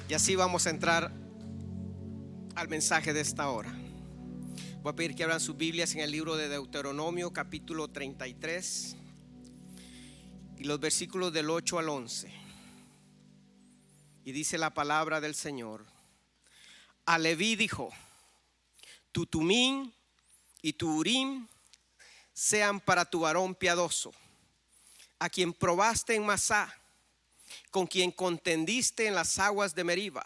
Y así vamos a entrar al mensaje de esta hora. Voy a pedir que abran sus Biblias en el libro de Deuteronomio, capítulo 33, y los versículos del 8 al 11. Y dice la palabra del Señor: a Leví dijo: tu Tumín y tu Urim sean para tu varón piadoso, a quien probaste en Masá, con quien contendiste en las aguas de Meriba,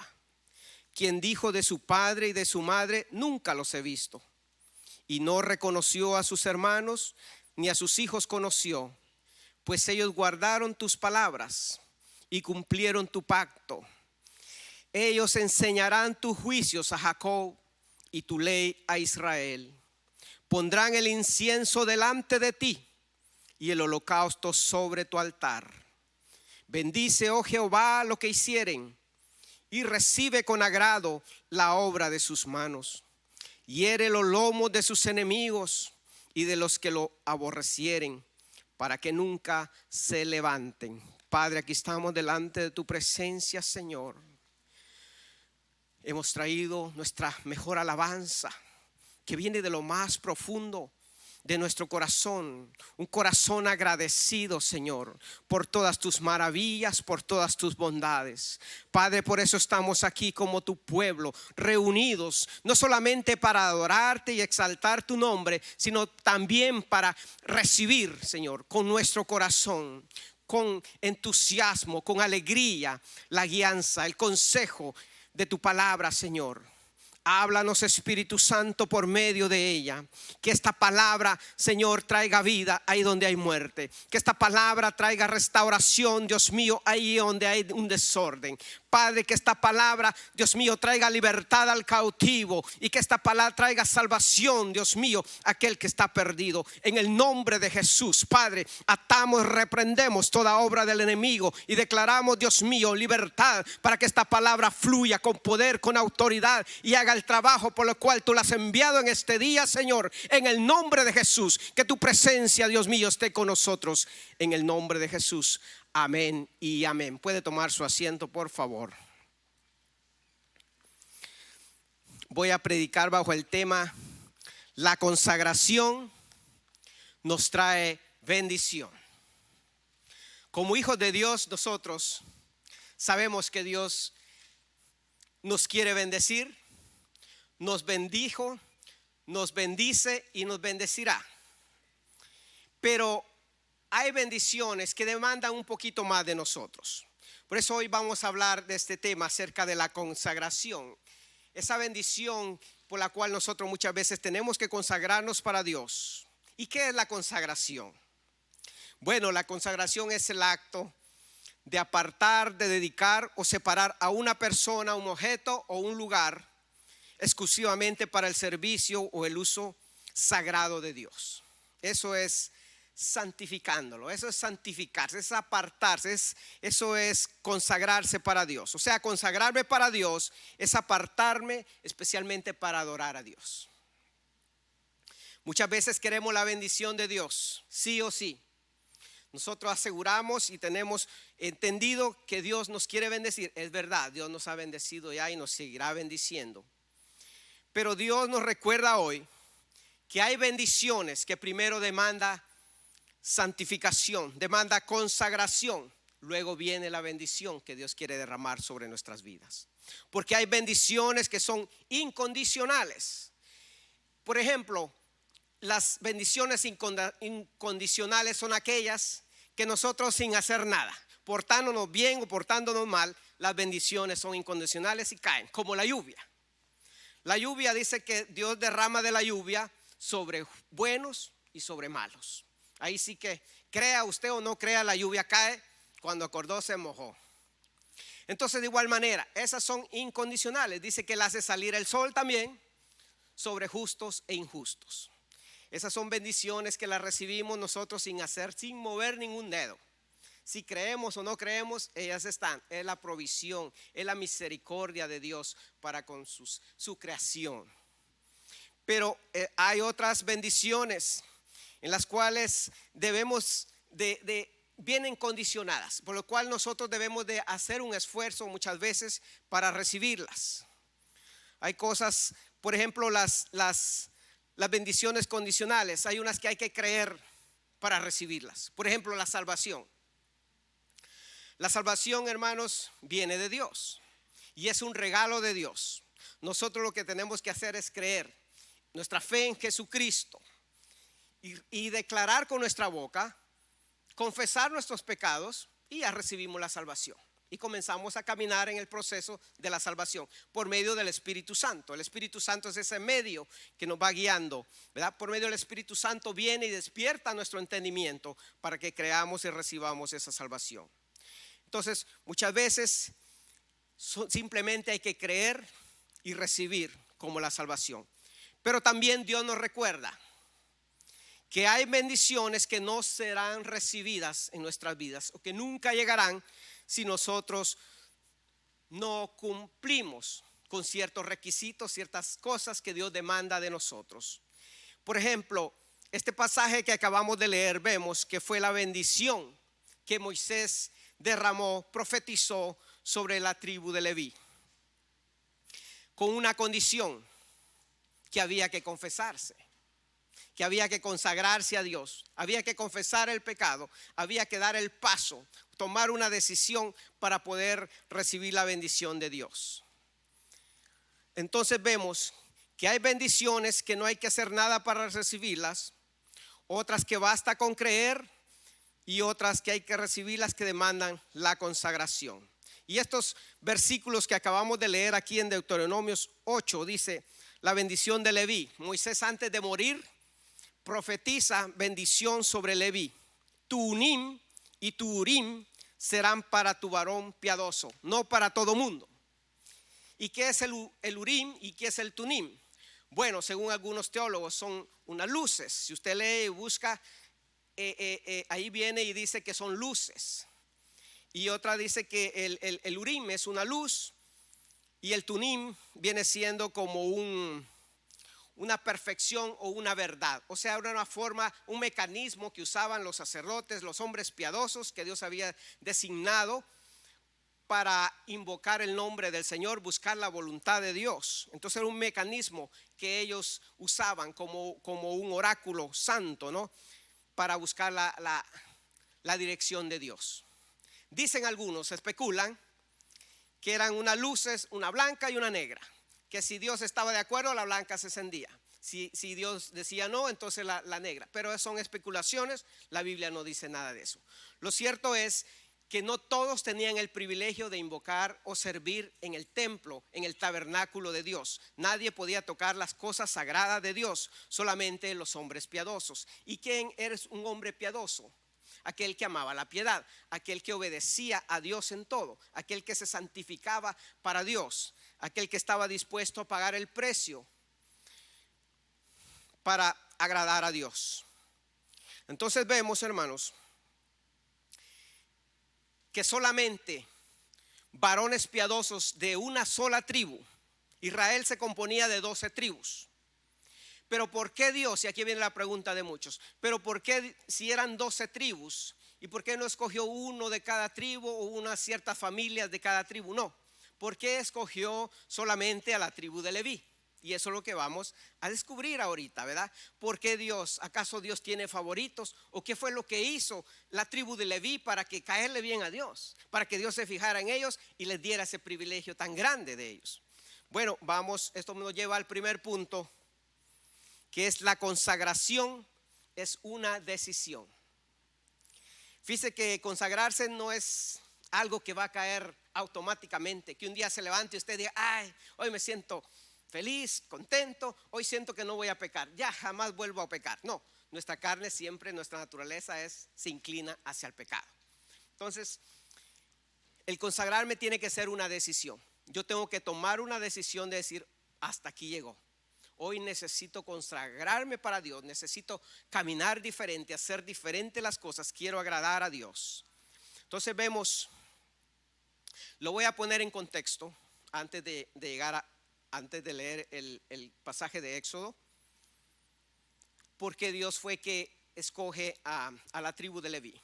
quien dijo de su padre y de su madre: nunca los he visto. Y no reconoció a sus hermanos, ni a sus hijos conoció, pues ellos guardaron tus palabras y cumplieron tu pacto. Ellos enseñarán tus juicios a Jacob y tu ley a Israel. Pondrán el incienso delante de ti y el holocausto sobre tu altar. Bendice, oh Jehová, lo que hicieren, y recibe con agrado la obra de sus manos. Hiere los lomos de sus enemigos y de los que lo aborrecieren, para que nunca se levanten. Padre, aquí estamos delante de tu presencia, Señor. Hemos traído nuestra mejor alabanza, que viene de lo más profundo de nuestro corazón, un corazón agradecido, Señor, por todas tus maravillas, por todas tus bondades. Padre, por eso estamos aquí como tu pueblo, reunidos, no solamente para adorarte y exaltar tu nombre, sino también para recibir, Señor, con nuestro corazón, con entusiasmo, con alegría, la guianza, el consejo de tu palabra, Señor. Háblanos, Espíritu Santo, por medio de ella. Que esta palabra, Señor, traiga vida ahí donde hay muerte. Que esta palabra traiga restauración, Dios mío, ahí donde hay un desorden. Padre, que esta palabra, Dios mío, traiga libertad al cautivo. Y que esta palabra traiga salvación, Dios mío, a aquel que está perdido. En el nombre de Jesús, Padre, atamos, reprendemos toda obra del enemigo y declaramos, Dios mío, libertad para que esta palabra fluya con poder, con autoridad, y haga el trabajo por lo cual tú la has enviado en este día, Señor. En el nombre de Jesús, que tu presencia, Dios mío, esté con nosotros. En el nombre de Jesús. Amén y amén. Puede tomar su asiento, por favor. Voy a predicar bajo el tema: la consagración nos trae bendición. Como hijos de Dios, nosotros sabemos que Dios nos quiere bendecir, nos bendijo, nos bendice y nos bendecirá. Pero hay bendiciones que demandan un poquito más de nosotros. Por eso hoy vamos a hablar de este tema acerca de la consagración. Esa bendición por la cual nosotros muchas veces tenemos que consagrarnos para Dios. ¿Y qué es la consagración? Bueno, la consagración es el acto de apartar, de dedicar o separar a una persona, un objeto o un lugar exclusivamente para el servicio o el uso sagrado de Dios. Eso es santificándolo, eso es santificarse, es apartarse, eso es consagrarse para Dios. O sea, consagrarme para Dios es apartarme especialmente para adorar a Dios. Muchas veces queremos la bendición de Dios, sí o sí. Nosotros aseguramos y tenemos entendido que Dios nos quiere bendecir. Es verdad, Dios nos ha bendecido ya y nos seguirá bendiciendo. Pero Dios nos recuerda hoy que hay bendiciones que primero demanda santificación, demanda consagración. Luego viene la bendición que Dios quiere derramar sobre nuestras vidas. Porque hay bendiciones que son incondicionales. Por ejemplo, las bendiciones incondicionales son aquellas que nosotros, sin hacer nada, portándonos bien o portándonos mal, las bendiciones son incondicionales y caen, como la lluvia. La lluvia dice que Dios derrama de la lluvia sobre buenos y sobre malos. Ahí sí que, crea usted o no crea, la lluvia cae. Cuando acordó se mojó. Entonces, de igual manera, esas son incondicionales. Dice que Él hace salir el sol también sobre justos e injustos. Esas son bendiciones que las recibimos nosotros sin hacer, sin mover ningún dedo. Si creemos o no creemos, ellas están. Es la provisión, es la misericordia de Dios para con su creación. Pero hay otras bendiciones en las cuales debemos de vienen condicionadas, por lo cual nosotros debemos de hacer un esfuerzo muchas veces para recibirlas. Hay cosas, por ejemplo, las bendiciones condicionales, hay unas que hay que creer para recibirlas. Por ejemplo, la salvación. La salvación, hermanos, viene de Dios y es un regalo de Dios. Nosotros lo que tenemos que hacer es creer nuestra fe en Jesucristo y declarar con nuestra boca, confesar nuestros pecados y ya recibimos la salvación. Y comenzamos a caminar en el proceso de la salvación por medio del Espíritu Santo. El Espíritu Santo es ese medio que nos va guiando, ¿verdad? Por medio del Espíritu Santo viene y despierta nuestro entendimiento para que creamos y recibamos esa salvación. Entonces, muchas veces simplemente hay que creer y recibir como la salvación. Pero también Dios nos recuerda que hay bendiciones que no serán recibidas en nuestras vidas o que nunca llegarán si nosotros no cumplimos con ciertos requisitos, ciertas cosas que Dios demanda de nosotros. Por ejemplo, este pasaje que acabamos de leer, vemos que fue la bendición que Moisés derramó, profetizó sobre la tribu de Leví, con una condición: que había que confesarse, que había que consagrarse a Dios, había que confesar el pecado, había que dar el paso, tomar una decisión para poder recibir la bendición de Dios. Entonces vemos que hay bendiciones que no hay que hacer nada para recibirlas, otras que basta con creer y otras que hay que recibirlas que demandan la consagración. Y estos versículos que acabamos de leer aquí en Deuteronomios 8 dice la bendición de Leví. Moisés, antes de morir, profetiza bendición sobre Leví. Tu unim y tu urim serán para tu varón piadoso, no para todo mundo. ¿Y qué es el urim y qué es el tunim? Bueno, según algunos teólogos son unas luces. Si usted lee y busca, ahí viene y dice que son luces. Y otra dice que el urim es una luz y el tunim viene siendo como una perfección o una verdad. O sea, era una forma, un mecanismo que usaban los sacerdotes, los hombres piadosos que Dios había designado para invocar el nombre del Señor, buscar la voluntad de Dios. Entonces era un mecanismo que ellos usaban como un oráculo santo, ¿no? Para buscar la dirección de Dios. Dicen algunos, especulan, que eran unas luces, una blanca y una negra, que si Dios estaba de acuerdo, la blanca se encendía. Si Dios decía no, entonces la negra. Pero son especulaciones, la Biblia no dice nada de eso. Lo cierto es que no todos tenían el privilegio de invocar o servir en el templo, en el tabernáculo de Dios. Nadie podía tocar las cosas sagradas de Dios, solamente los hombres piadosos. ¿Y quién eres un hombre piadoso? Aquel que amaba la piedad, aquel que obedecía a Dios en todo, aquel que se santificaba para Dios, aquel que estaba dispuesto a pagar el precio para agradar a Dios. Entonces vemos, hermanos, que solamente varones piadosos de una sola tribu. Israel se componía de 12 tribus. Pero ¿por qué Dios? Y aquí viene la pregunta de muchos. Pero ¿por qué si eran 12 tribus? ¿Y por qué no escogió uno de cada tribu o unas ciertas familias de cada tribu? No. ¿Por qué escogió solamente a la tribu de Leví? Y eso es lo que vamos a descubrir ahorita, ¿verdad? ¿Por qué Dios? ¿Acaso Dios tiene favoritos? ¿O qué fue lo que hizo la tribu de Leví para que caerle bien a Dios? Para que Dios se fijara en ellos y les diera ese privilegio tan grande de ellos. Bueno, esto nos lleva al primer punto, que es la consagración, es una decisión. Fíjese que consagrarse no es algo que va a caer automáticamente, que un día se levante y usted diga, ay, hoy me siento feliz, contento, hoy siento que no voy a pecar, ya jamás vuelvo a pecar. No, nuestra carne siempre, nuestra naturaleza se inclina hacia el pecado. Entonces, el consagrarme tiene que ser una decisión. Yo tengo que tomar una decisión de decir, hasta aquí llegó. Hoy necesito consagrarme para Dios, necesito caminar diferente, hacer diferente las cosas, quiero agradar a Dios. Entonces vemos, lo voy a poner en contexto antes de leer el pasaje de Éxodo, porque Dios fue que escoge a la tribu de Leví.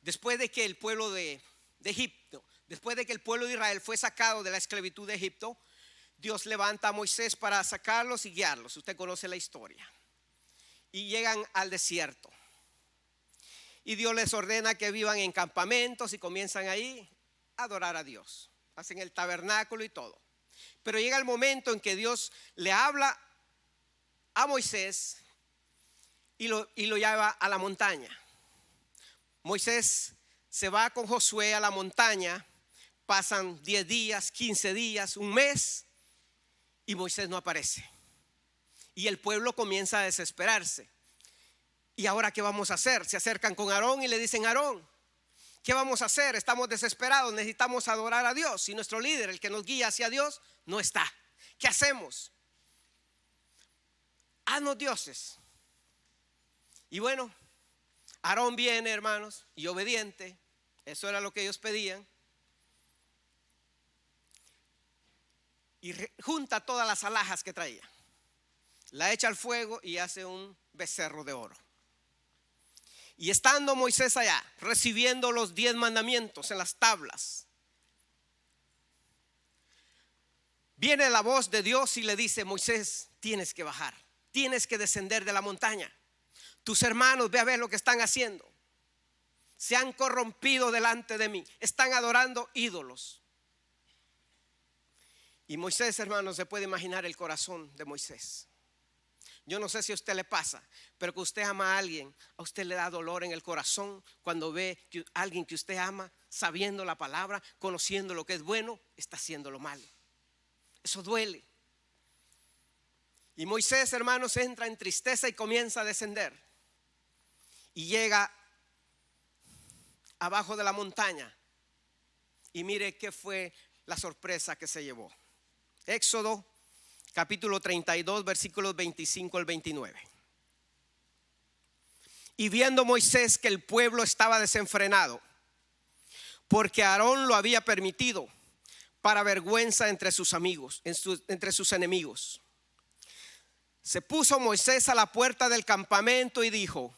después de que el pueblo de Egipto, después de que el pueblo de Israel fue sacado de la esclavitud de Egipto, Dios levanta a Moisés para sacarlos y guiarlos. Usted conoce la historia. Y llegan al desierto. Y Dios les ordena que vivan en campamentos y comienzan ahí a adorar a Dios. Hacen el tabernáculo y todo. Pero llega el momento en que Dios le habla a Moisés y lo lleva a la montaña. Moisés se va con Josué a la montaña. Pasan 10 días, 15 días, un mes. Y Moisés no aparece. Y el pueblo comienza a desesperarse. ¿Y ahora qué vamos a hacer? Se acercan con Aarón y le dicen: Aarón, ¿qué vamos a hacer? Estamos desesperados, necesitamos adorar a Dios. Y nuestro líder, el que nos guía hacia Dios, no está. ¿Qué hacemos? Haznos dioses. Y bueno, Aarón viene, hermanos, y obediente. Eso era lo que ellos pedían. Y junta todas las alhajas que traía, la echa al fuego y hace un becerro de oro. Y estando Moisés allá, recibiendo los 10 mandamientos en las tablas, viene la voz de Dios y le dice: Moisés, tienes que bajar, tienes que descender de la montaña. Tus hermanos, ve a ver lo que están haciendo. Se han corrompido delante de mí, están adorando ídolos. Y Moisés, hermanos, se puede imaginar el corazón de Moisés. Yo no sé si a usted le pasa, pero que usted ama a alguien, a usted le da dolor en el corazón cuando ve que alguien que usted ama, sabiendo la palabra, conociendo lo que es bueno, está haciendo lo malo. Eso duele. Y Moisés, hermanos, entra en tristeza y comienza a descender. Y llega abajo de la montaña. Y mire qué fue la sorpresa que se llevó. Éxodo capítulo 32, versículos 25 al 29. Y viendo Moisés que el pueblo estaba desenfrenado, porque Aarón lo había permitido, para vergüenza entre sus amigos, entre sus enemigos, se puso Moisés a la puerta del campamento y dijo: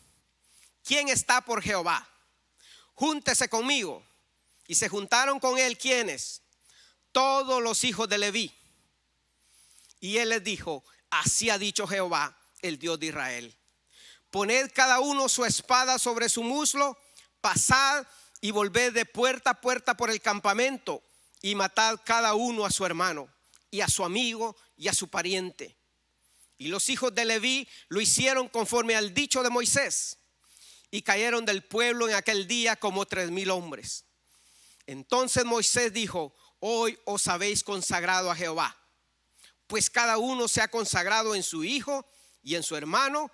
¿quién está por Jehová? Júntese conmigo. Y se juntaron con él, ¿quiénes? Todos los hijos de Leví. Y él les dijo: así ha dicho Jehová, el Dios de Israel: poned cada uno su espada sobre su muslo, pasad y volved de puerta a puerta por el campamento, y matad cada uno a su hermano, y a su amigo, y a su pariente. Y los hijos de Leví lo hicieron conforme al dicho de Moisés, y cayeron del pueblo en aquel día como 3,000 hombres. Entonces Moisés dijo: hoy os habéis consagrado a Jehová, pues cada uno se ha consagrado en su hijo y en su hermano,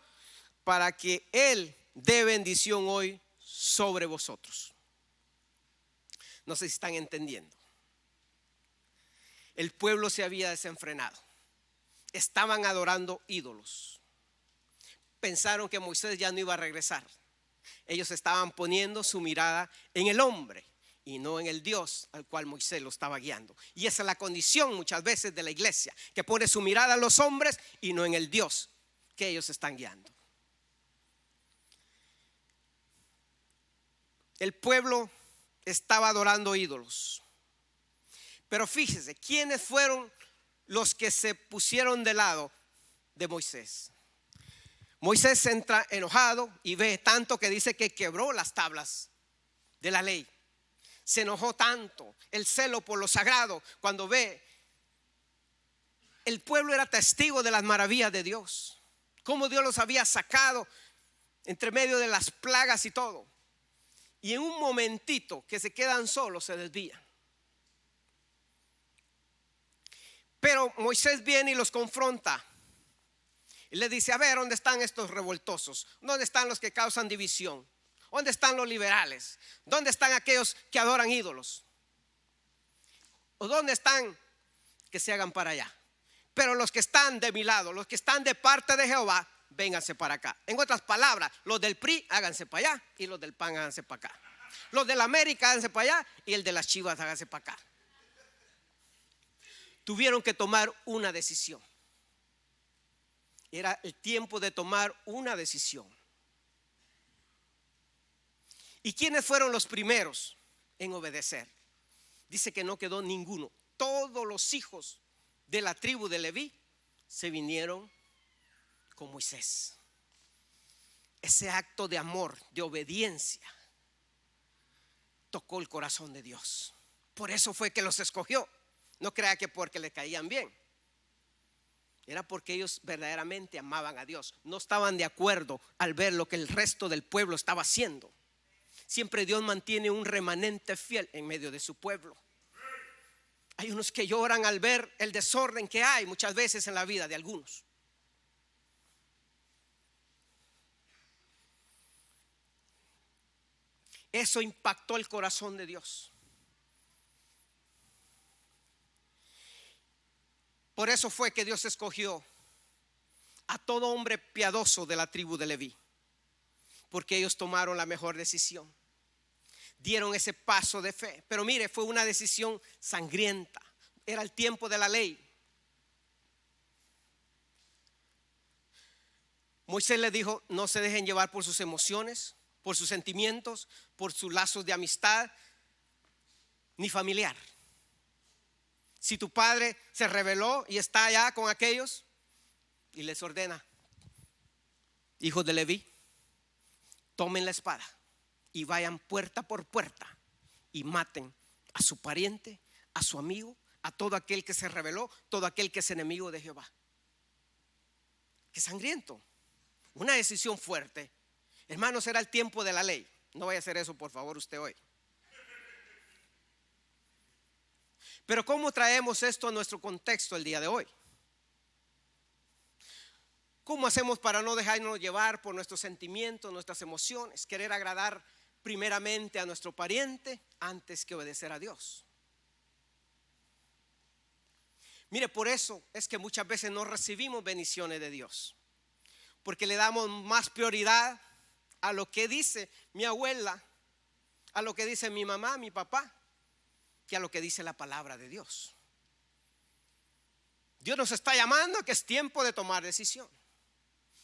para que él dé bendición hoy sobre vosotros. No sé si están entendiendo. El pueblo se había desenfrenado. Estaban adorando ídolos. Pensaron que Moisés ya no iba a regresar. Ellos estaban poniendo su mirada en el hombre y no en el Dios al cual Moisés lo estaba guiando. Y esa es la condición muchas veces de la iglesia, que pone su mirada en los hombres y no en el Dios que ellos están guiando. El pueblo estaba adorando ídolos. Pero fíjese, ¿quiénes fueron los que se pusieron del lado de Moisés? Moisés entra enojado y ve tanto que dice que quebró las tablas de la ley. Se enojó tanto, el celo por lo sagrado, cuando ve el pueblo era testigo de las maravillas de Dios, cómo Dios los había sacado entre medio de las plagas y todo. Y en un momentito que se quedan solos, se desvían. Pero Moisés viene y los confronta. Y le dice: a ver, ¿dónde están estos revoltosos? ¿Dónde están los que causan división? ¿Dónde están los liberales? ¿Dónde están aquellos que adoran ídolos? ¿O dónde están? Que se hagan para allá. Pero los que están de mi lado, los que están de parte de Jehová, vénganse para acá. En otras palabras, los del PRI háganse para allá y los del PAN háganse para acá. Los de la América háganse para allá y el de las Chivas háganse para acá. Tuvieron que tomar una decisión. Era el tiempo de tomar una decisión. ¿Y quiénes fueron los primeros en obedecer? Dice que no quedó ninguno. Todos los hijos de la tribu de Leví se vinieron con Moisés. Ese acto de amor, de obediencia, tocó el corazón de Dios. Por eso fue que los escogió. No crea que porque le caían bien. Era porque ellos verdaderamente amaban a Dios. No estaban de acuerdo al ver lo que el resto del pueblo estaba haciendo. Siempre Dios mantiene un remanente fiel en medio de su pueblo. Hay unos que lloran al ver el desorden que hay muchas veces en la vida de algunos. Eso impactó el corazón de Dios. Por eso fue que Dios escogió a todo hombre piadoso de la tribu de Leví, porque ellos tomaron la mejor decisión, dieron ese paso de fe. Pero mire, fue una decisión sangrienta. Era el tiempo de la ley. Moisés les dijo: no se dejen llevar por sus emociones, por sus sentimientos, por sus lazos de amistad ni familiar. Si tu padre se rebeló y está allá con aquellos, y les ordena: hijos de Leví, tomen la espada y vayan puerta por puerta y maten a su pariente, a su amigo, a todo aquel que se rebeló, todo aquel que es enemigo de Jehová. Qué sangriento. Una decisión fuerte. Hermanos, era el tiempo de la ley. No vaya a hacer eso, por favor, usted hoy. Pero ¿cómo traemos esto a nuestro contexto el día de hoy? ¿Cómo hacemos para no dejarnos llevar por nuestros sentimientos, nuestras emociones? Querer agradar primeramente a nuestro pariente antes que obedecer a Dios. Mire, por eso es que muchas veces no recibimos bendiciones de Dios, porque le damos más prioridad a lo que dice mi abuela, a lo que dice mi mamá, mi papá, que a lo que dice la palabra de Dios. Dios nos está llamando a que es tiempo de tomar decisión,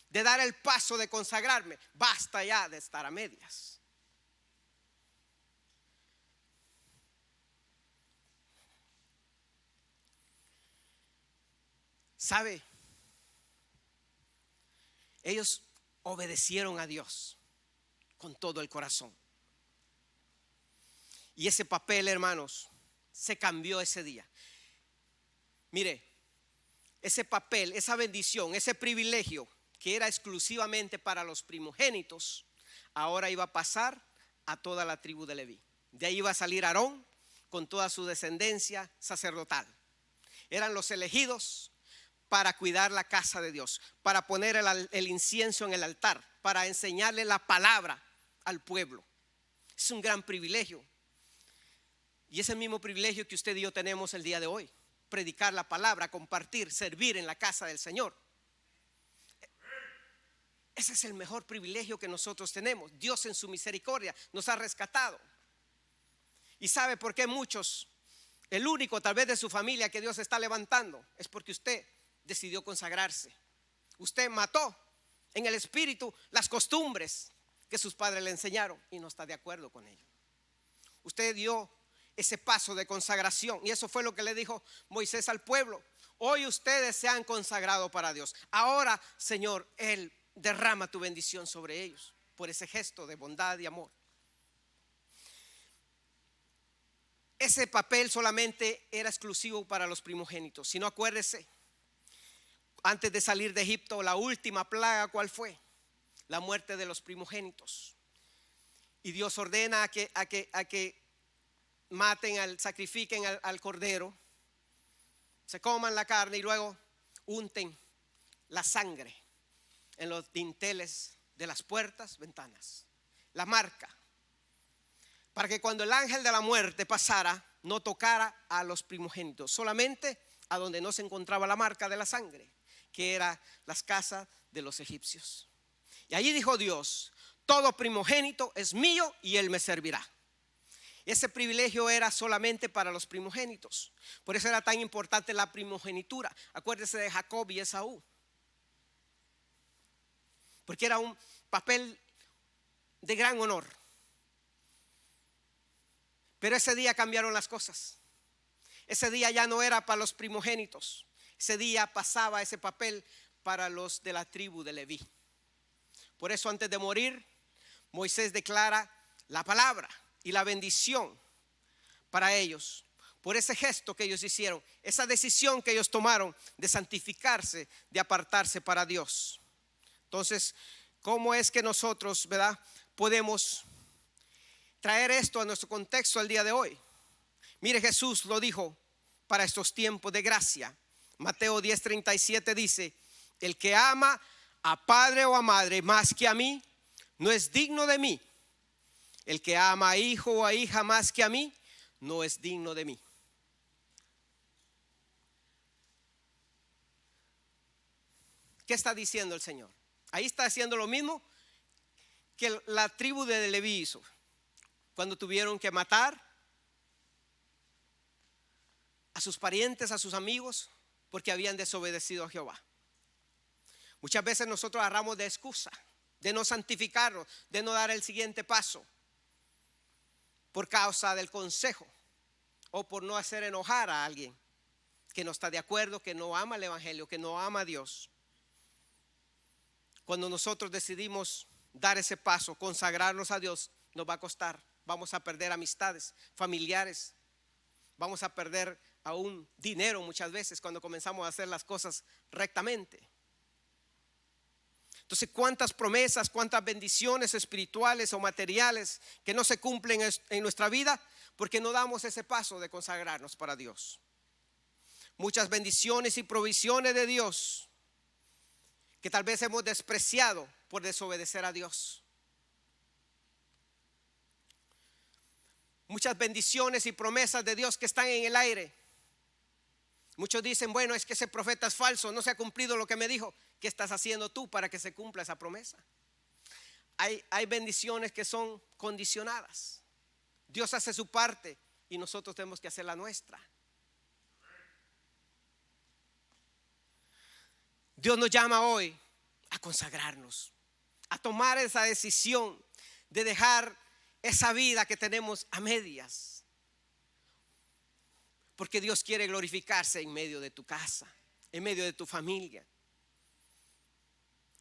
de dar el paso de consagrarme. Basta ya de estar a medias. ¿Sabe? Ellos obedecieron a Dios con todo el corazón. Y ese papel, hermanos, se cambió ese día. Mire, ese papel, esa bendición, ese privilegio que era exclusivamente para los primogénitos, ahora iba a pasar a toda la tribu de Leví. De ahí iba a salir Aarón con toda su descendencia sacerdotal. Eran los elegidos para cuidar la casa de Dios, para poner el incienso en el altar, para enseñarle la palabra al pueblo. Es un gran privilegio. Y es el mismo privilegio que usted y yo tenemos el día de hoy: predicar la palabra, compartir, servir en la casa del Señor. Ese es el mejor privilegio que nosotros tenemos. Dios en su misericordia nos ha rescatado. ¿Y sabe por qué muchos, el único tal vez de su familia que Dios está levantando, es porque usted decidió consagrarse? Usted mató en el espíritu las costumbres que sus padres le enseñaron y no está de acuerdo con ello. Usted dio ese paso de consagración, y eso fue lo que le dijo Moisés al pueblo: hoy ustedes se han consagrado para Dios. Ahora, Señor, Él derrama tu bendición sobre ellos por ese gesto de bondad y amor. Ese papel solamente era exclusivo para los primogénitos. Si no, acuérdese, antes de salir de Egipto, la última plaga, ¿cuál fue? La muerte de los primogénitos. Y Dios ordena a que maten, sacrifiquen al cordero, se coman la carne y luego unten la sangre en los dinteles de las puertas, ventanas, la marca, para que cuando el ángel de la muerte pasara no tocara a los primogénitos, solamente a donde no se encontraba la marca de la sangre, que era las casas de los egipcios. Y allí dijo Dios: todo primogénito es mío y él me servirá. Ese privilegio era solamente para los primogénitos. Por eso era tan importante la primogenitura. Acuérdese de Jacob y Esaú, porque era un papel de gran honor. Pero ese día cambiaron las cosas. Ese día ya no era para los primogénitos. Ese día pasaba ese papel para los de la tribu de Leví. Por eso antes de morir, Moisés declara la palabra y la bendición para ellos. Por ese gesto que ellos hicieron, esa decisión que ellos tomaron de santificarse, de apartarse para Dios. Entonces, ¿cómo es que nosotros, verdad, podemos traer esto a nuestro contexto al día de hoy? Mire, Jesús lo dijo para estos tiempos de gracia. Mateo 10:37 dice: el que ama a padre o a madre más que a mí, no es digno de mí. El que ama a hijo o a hija más que a mí, no es digno de mí. ¿Qué está diciendo el Señor? Ahí está haciendo lo mismo que la tribu de Leví hizo cuando tuvieron que matar a sus parientes, a sus amigos, porque habían desobedecido a Jehová. Muchas veces nosotros agarramos de excusa de no santificarnos, de no dar el siguiente paso por causa del consejo o por no hacer enojar a alguien que no está de acuerdo, que no ama el evangelio, que no ama a Dios. Cuando nosotros decidimos dar ese paso, consagrarnos a Dios, nos va a costar. Vamos a perder amistades, familiares, vamos a perder aún dinero muchas veces cuando comenzamos a hacer las cosas rectamente. Entonces, ¿cuántas promesas, cuántas bendiciones espirituales o materiales que no se cumplen en nuestra vida porque no damos ese paso de consagrarnos para Dios? Muchas bendiciones y provisiones de Dios que tal vez hemos despreciado por desobedecer a Dios. Muchas bendiciones y promesas de Dios que están en el aire. Muchos dicen, bueno, es que ese profeta es falso, no se ha cumplido lo que me dijo. ¿Qué estás haciendo tú para que se cumpla esa promesa? Hay bendiciones que son condicionadas. Dios hace su parte y nosotros tenemos que hacer la nuestra. Dios nos llama hoy a consagrarnos, a tomar esa decisión de dejar esa vida que tenemos a medias. Porque Dios quiere glorificarse en medio de tu casa, en medio de tu familia.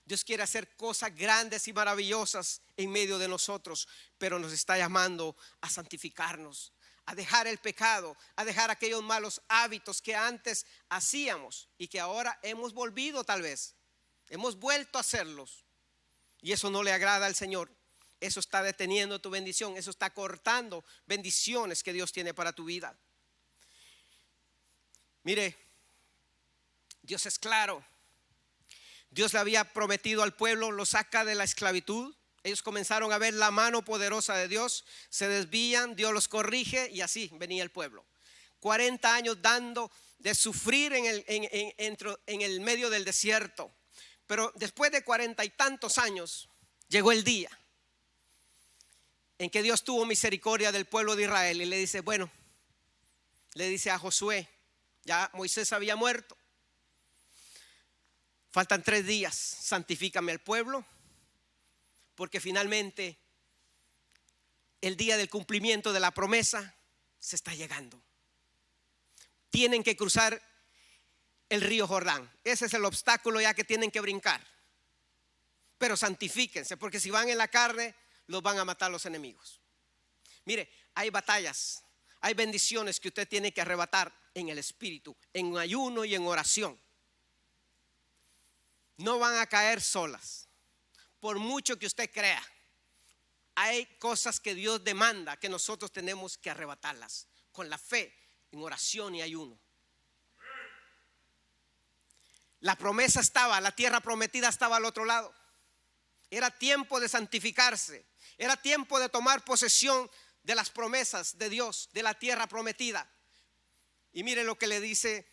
Dios quiere hacer cosas grandes y maravillosas en medio de nosotros, pero nos está llamando a santificarnos, a dejar el pecado, a dejar aquellos malos hábitos que antes hacíamos y que ahora hemos volvido tal vez. Hemos vuelto a hacerlos y eso no le agrada al Señor. Eso está deteniendo tu bendición, eso está cortando bendiciones que Dios tiene para tu vida. Mire, Dios es claro. Dios le había prometido al pueblo, lo saca de la esclavitud. Ellos comenzaron a ver la mano poderosa de Dios, se desvían, Dios los corrige y así venía el pueblo. 40 años dando de sufrir en el medio del desierto. Pero después de 40 y tantos años llegó el día en que Dios tuvo misericordia del pueblo de Israel y le dice, bueno, le dice a Josué, ya Moisés había muerto. Faltan 3 días, santifícame al pueblo, porque finalmente el día del cumplimiento de la promesa se está llegando. Tienen que cruzar el río Jordán. Ese es el obstáculo ya que tienen que brincar. Pero santifíquense, porque si van en la carne, los van a matar los enemigos. Mire, hay batallas, hay bendiciones que usted tiene que arrebatar en el espíritu, en ayuno y en oración. No van a caer solas, por mucho que usted crea. Hay cosas que Dios demanda que nosotros tenemos que arrebatarlas con la fe, en oración y ayuno. La promesa estaba, la tierra prometida estaba al otro lado. Era tiempo de santificarse, era tiempo de tomar posesión de las promesas de Dios, de la tierra prometida. Y mire lo que le dice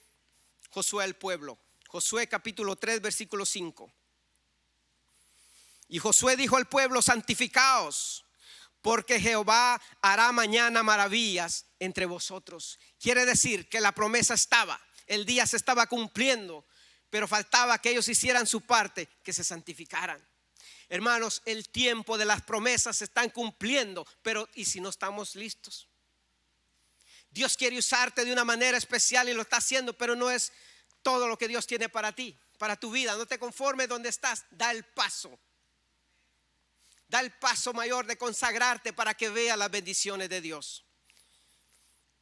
Josué al pueblo. Josué capítulo 3 versículo 5. Y Josué dijo al pueblo, santificaos, porque Jehová hará mañana maravillas entre vosotros. Quiere decir que la promesa estaba, el día se estaba cumpliendo, pero faltaba que ellos hicieran su parte, que se santificaran. Hermanos, el tiempo de las promesas se están cumpliendo, pero ¿y si no estamos listos? Dios quiere usarte de una manera especial y lo está haciendo, pero no es todo lo que Dios tiene para ti, para tu vida. No te conformes donde estás, da el paso. Da el paso mayor de consagrarte para que veas las bendiciones de Dios.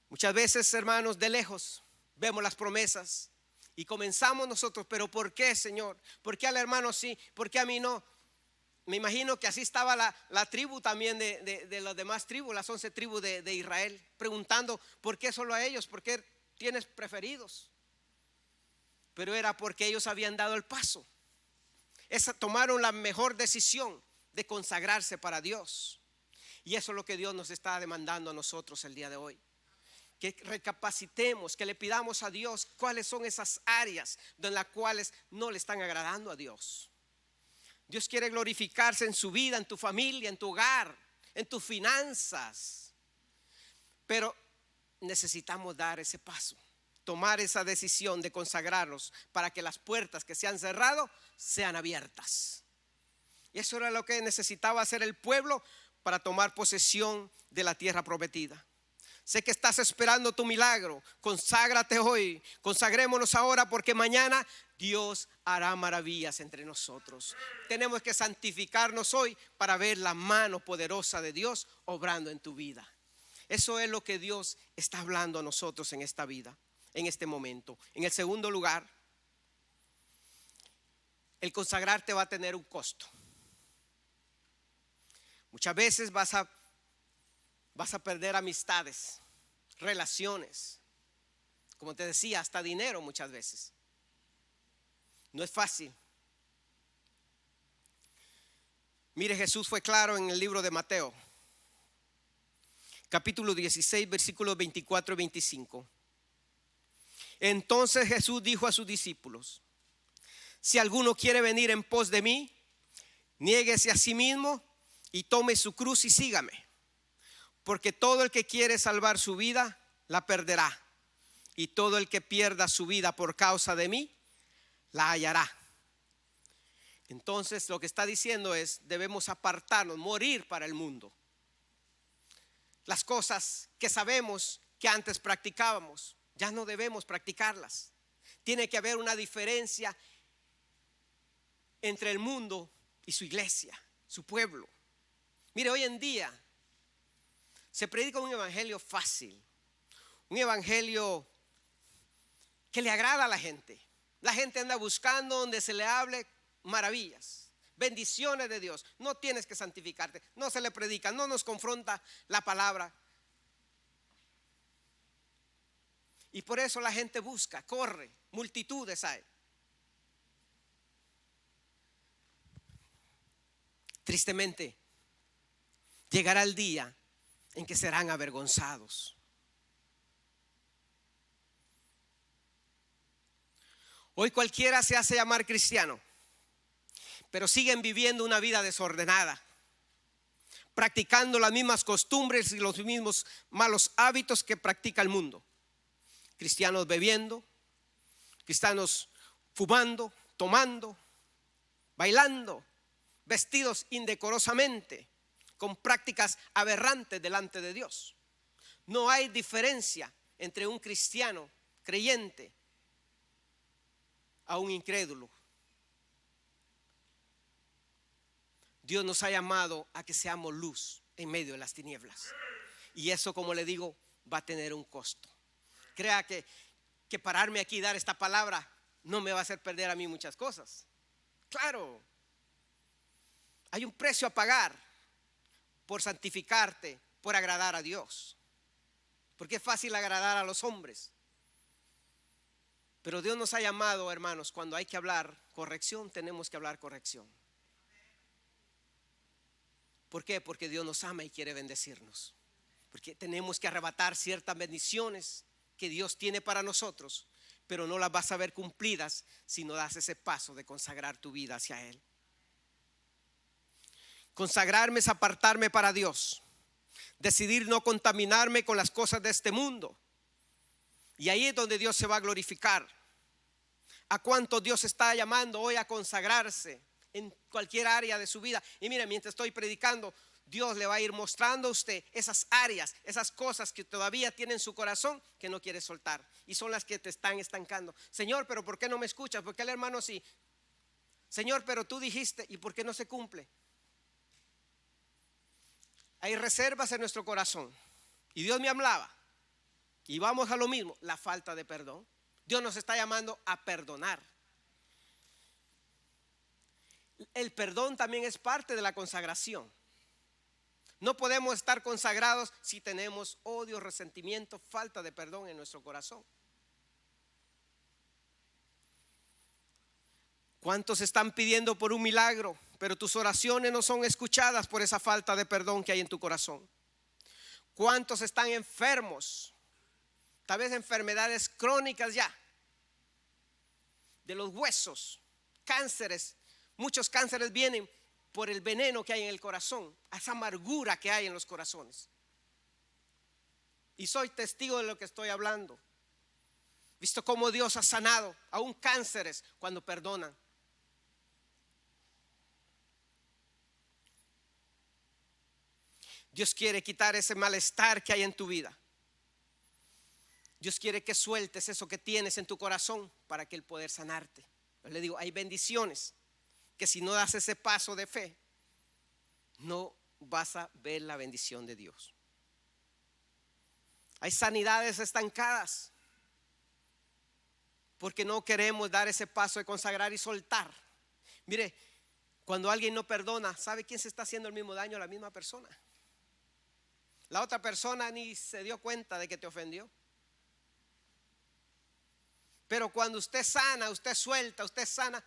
Muchas veces, hermanos, de lejos vemos las promesas y comenzamos nosotros, pero ¿por qué, Señor? ¿Por qué al hermano sí? ¿Por qué a mí no? Me imagino que así estaba la tribu también de las demás tribus, las 11 tribus de Israel, preguntando ¿por qué solo a ellos? ¿Por qué tienes preferidos? Pero era porque ellos habían dado el paso. Tomaron la mejor decisión de consagrarse para Dios. Y eso es lo que Dios nos está demandando a nosotros el día de hoy. Que recapacitemos, que le pidamos a Dios cuáles son esas áreas en las cuales no le están agradando a Dios. Dios quiere glorificarse en su vida, en tu familia, en tu hogar, en tus finanzas. Pero necesitamos dar ese paso, tomar esa decisión de consagrarnos para que las puertas que se han cerrado sean abiertas. Y eso era lo que necesitaba hacer el pueblo para tomar posesión de la tierra prometida. Sé que estás esperando tu milagro. Conságrate hoy, consagrémonos ahora, porque mañana Dios hará maravillas entre nosotros. Tenemos que santificarnos hoy para ver la mano poderosa de Dios obrando en tu vida. Eso es lo que Dios está hablando a nosotros en esta vida, en este momento. En el segundo lugar, el consagrarte va a tener un costo. Muchas veces vas a perder amistades, relaciones, como te decía, hasta dinero muchas veces. No es fácil. Mire, Jesús fue claro en el libro de Mateo, capítulo 16, versículos 24 y 25. Entonces Jesús dijo a sus discípulos: si alguno quiere venir en pos de mí, niéguese a sí mismo y tome su cruz y sígame. Porque todo el que quiere salvar su vida, la perderá. Y todo el que pierda su vida por causa de mí, la hallará. Entonces lo que está diciendo es, debemos apartarnos, morir para el mundo. Las cosas que sabemos que antes practicábamos, ya no debemos practicarlas. Tiene que haber una diferencia entre el mundo y su iglesia, su pueblo. Mire, hoy en día se predica un evangelio fácil, un evangelio que le agrada a la gente. La gente anda buscando donde se le hable maravillas, bendiciones de Dios. No tienes que santificarte, no se le predica, no nos confronta la palabra. Y por eso la gente busca, corre, multitudes hay. Tristemente, llegará el día en que serán avergonzados. Hoy cualquiera se hace llamar cristiano, pero siguen viviendo una vida desordenada, practicando las mismas costumbres y los mismos malos hábitos que practica el mundo. Cristianos bebiendo, cristianos fumando, tomando, bailando, vestidos indecorosamente, con prácticas aberrantes delante de Dios. No hay diferencia entre un cristiano creyente a un incrédulo. Dios nos ha llamado a que seamos luz en medio de las tinieblas. Y eso, como le digo, va a tener un costo. Crea que pararme aquí y dar esta palabra no me va a hacer perder a mí muchas cosas. Claro, hay un precio a pagar por santificarte, por agradar a Dios. Porque es fácil agradar a los hombres. Pero Dios nos ha llamado, hermanos, cuando hay que hablar corrección, tenemos que hablar corrección. ¿Por qué? Porque Dios nos ama y quiere bendecirnos. Porque tenemos que arrebatar ciertas bendiciones que Dios tiene para nosotros, pero no las vas a ver cumplidas si no das ese paso de consagrar tu vida hacia Él. Consagrarme es apartarme para Dios, decidir no contaminarme con las cosas de este mundo. Y ahí es donde Dios se va a glorificar. ¿A cuánto Dios está llamando hoy a consagrarse en cualquier área de su vida? Y mira, mientras estoy predicando, Dios le va a ir mostrando a usted esas áreas, esas cosas que todavía tiene en su corazón que no quiere soltar. Y son las que te están estancando. Señor, pero ¿por qué no me escuchas? ¿Por qué el hermano sí? Señor, pero tú dijiste, ¿y por qué no se cumple? Hay reservas en nuestro corazón. Y Dios me hablaba. Y vamos a lo mismo, la falta de perdón. Dios nos está llamando a perdonar. El perdón también es parte de la consagración. No podemos estar consagrados si tenemos odio, resentimiento, falta de perdón en nuestro corazón. ¿Cuántos están pidiendo por un milagro, pero tus oraciones no son escuchadas por esa falta de perdón que hay en tu corazón? ¿Cuántos están enfermos? Tal vez enfermedades crónicas ya, de los huesos, cánceres. Muchos cánceres vienen por el veneno que hay en el corazón, esa amargura que hay en los corazones. Y soy testigo de lo que estoy hablando. Visto cómo Dios ha sanado aún cánceres cuando perdonan. Dios quiere quitar ese malestar que hay en tu vida. Dios quiere que sueltes eso que tienes en tu corazón para que Él pueda sanarte. Yo le digo, hay bendiciones que si no das ese paso de fe, no vas a ver la bendición de Dios. Hay sanidades estancadas porque no queremos dar ese paso de consagrar y soltar. Mire, cuando alguien no perdona, ¿sabe quién se está haciendo el mismo daño? La misma persona. La otra persona ni se dio cuenta de que te ofendió. Pero cuando usted sana, usted suelta, usted sana,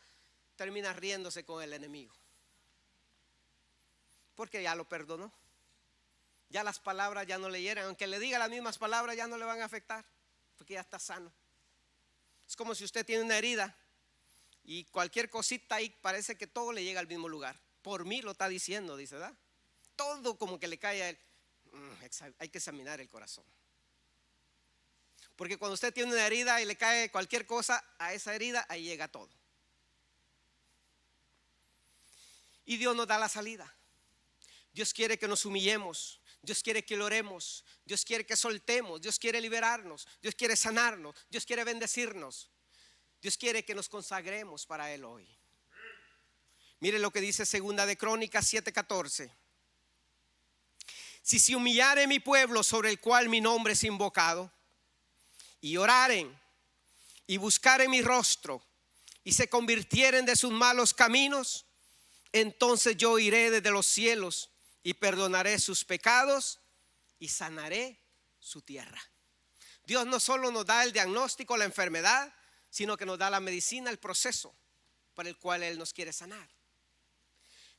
termina riéndose con el enemigo. Porque ya lo perdonó. Ya las palabras ya no le hieren. Aunque le diga las mismas palabras, ya no le van a afectar. Porque ya está sano. Es como si usted tiene una herida y cualquier cosita ahí parece que todo le llega al mismo lugar. Por mí lo está diciendo, dice, ¿verdad? Todo como que le cae a él. Hay que examinar el corazón. Porque cuando usted tiene una herida y le cae cualquier cosa a esa herida, ahí llega todo. Y Dios nos da la salida. Dios quiere que nos humillemos. Dios quiere que lo oremos. Dios quiere que soltemos. Dios quiere liberarnos. Dios quiere sanarnos. Dios quiere bendecirnos. Dios quiere que nos consagremos para Él hoy. Mire lo que dice Segunda de Crónicas 7:14. Si se humillare mi pueblo sobre el cual mi nombre es invocado, y oraren y buscaren mi rostro y se convirtieren de sus malos caminos, entonces yo iré desde los cielos y perdonaré sus pecados y sanaré su tierra. Dios no solo nos da el diagnóstico, la enfermedad, sino que nos da la medicina, el proceso para el cual Él nos quiere sanar.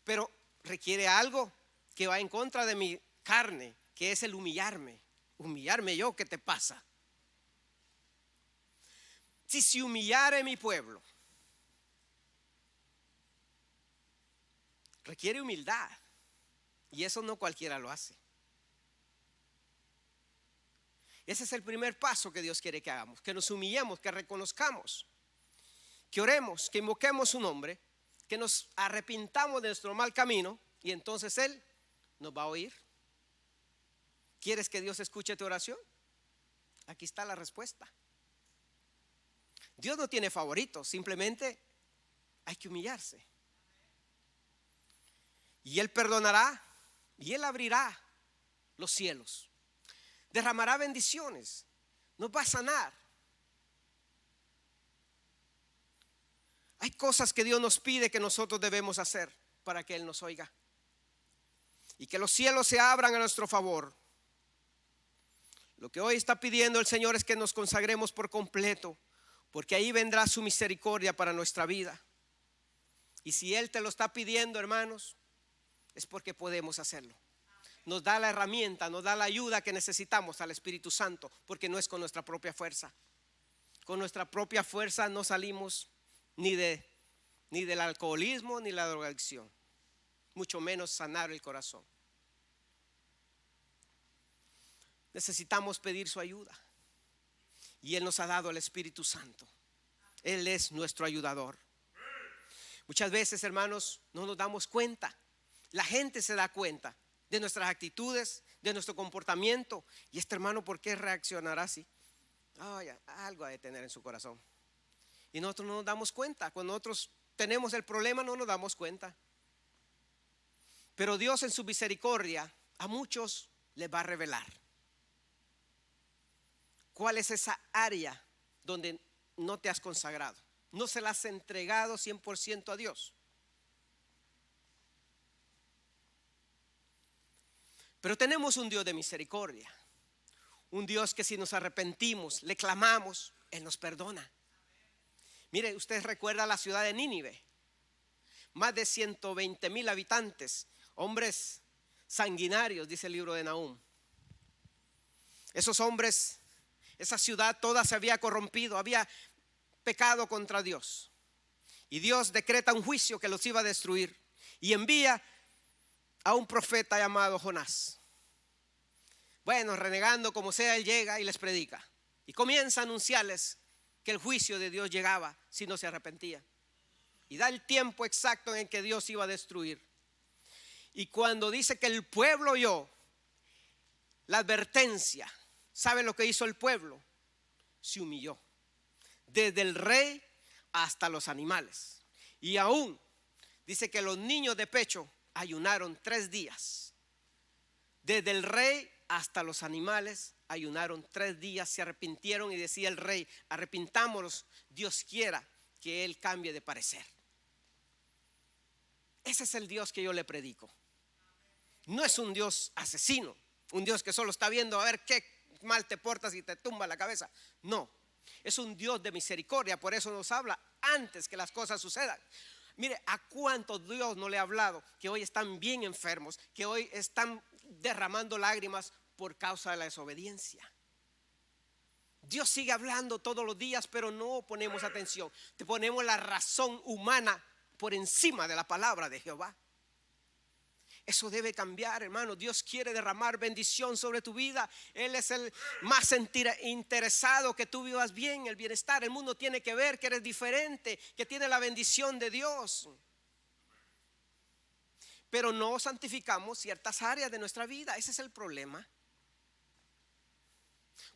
Pero requiere algo que va en contra de mi carne, que es el humillarme. Humillarme yo, ¿qué te pasa? Si se humillare mi pueblo, requiere humildad. Y eso no cualquiera lo hace. Ese es el primer paso que Dios quiere que hagamos. Que nos humillemos, que reconozcamos, que oremos, que invoquemos su nombre, que nos arrepintamos de nuestro mal camino. Y entonces Él nos va a oír. ¿Quieres que Dios escuche tu oración? Aquí está la respuesta. Dios no tiene favoritos, simplemente hay que humillarse. Y Él perdonará y Él abrirá los cielos. Derramará bendiciones, nos va a sanar. Hay cosas que Dios nos pide que nosotros debemos hacer para que Él nos oiga. Y que los cielos se abran a nuestro favor. Lo que hoy está pidiendo el Señor es que nos consagremos por completo, porque ahí vendrá su misericordia para nuestra vida. Y si Él te lo está pidiendo, hermanos, es porque podemos hacerlo. Nos da la herramienta, nos da la ayuda que necesitamos al Espíritu Santo, porque no es con nuestra propia fuerza. Con nuestra propia fuerza no salimos ni del alcoholismo ni la drogadicción, mucho menos sanar el corazón. Necesitamos pedir su ayuda. Y Él nos ha dado el Espíritu Santo. Él es nuestro ayudador. Muchas veces, hermanos, no nos damos cuenta. La gente se da cuenta de nuestras actitudes, de nuestro comportamiento. Y este hermano, ¿por qué reaccionará así? Algo ha de tener en su corazón. Y nosotros no nos damos cuenta. Cuando nosotros tenemos el problema no nos damos cuenta. Pero Dios en su misericordia a muchos les va a revelar cuál es esa área donde no te has consagrado, no se la has entregado 100% a Dios. Pero tenemos un Dios de misericordia, un Dios que si nos arrepentimos, le clamamos, Él nos perdona. Mire, usted recuerda la ciudad de Nínive, más de 120,000 habitantes, hombres sanguinarios, dice el libro de Nahum. Esos hombres, esa ciudad toda se había corrompido, había pecado contra Dios. Y Dios decreta un juicio que los iba a destruir y envía a un profeta llamado Jonás. Bueno, renegando como sea, él llega y les predica y comienza a anunciarles que el juicio de Dios llegaba si no se arrepentían. Y da el tiempo exacto en que Dios iba a destruir. Y cuando dice que el pueblo oyó la advertencia, ¿sabe lo que hizo el pueblo? Se humilló, desde el rey hasta los animales. Y aún dice que los niños de pecho ayunaron 3 días. Desde el rey hasta los animales ayunaron 3 días, se arrepintieron y decía el rey: arrepintámonos, Dios quiera que Él cambie de parecer. Ese es el Dios que yo le predico. No es un Dios asesino, un Dios que solo está viendo a ver qué mal te portas y te tumba la cabeza. No, es un Dios de misericordia. Por eso nos habla antes que las cosas sucedan. Mire, a cuántos Dios no le ha hablado que hoy están bien enfermos, que hoy están derramando lágrimas por causa de la desobediencia. Dios sigue hablando todos los días, pero no ponemos atención. Te ponemos la razón humana por encima de la palabra de Jehová. Eso debe cambiar, hermano. Dios quiere derramar bendición sobre tu vida. Él es el más interesado que tú vivas bien, el bienestar. El mundo tiene que ver que eres diferente, que tienes la bendición de Dios. Pero no santificamos ciertas áreas de nuestra vida. Ese es el problema.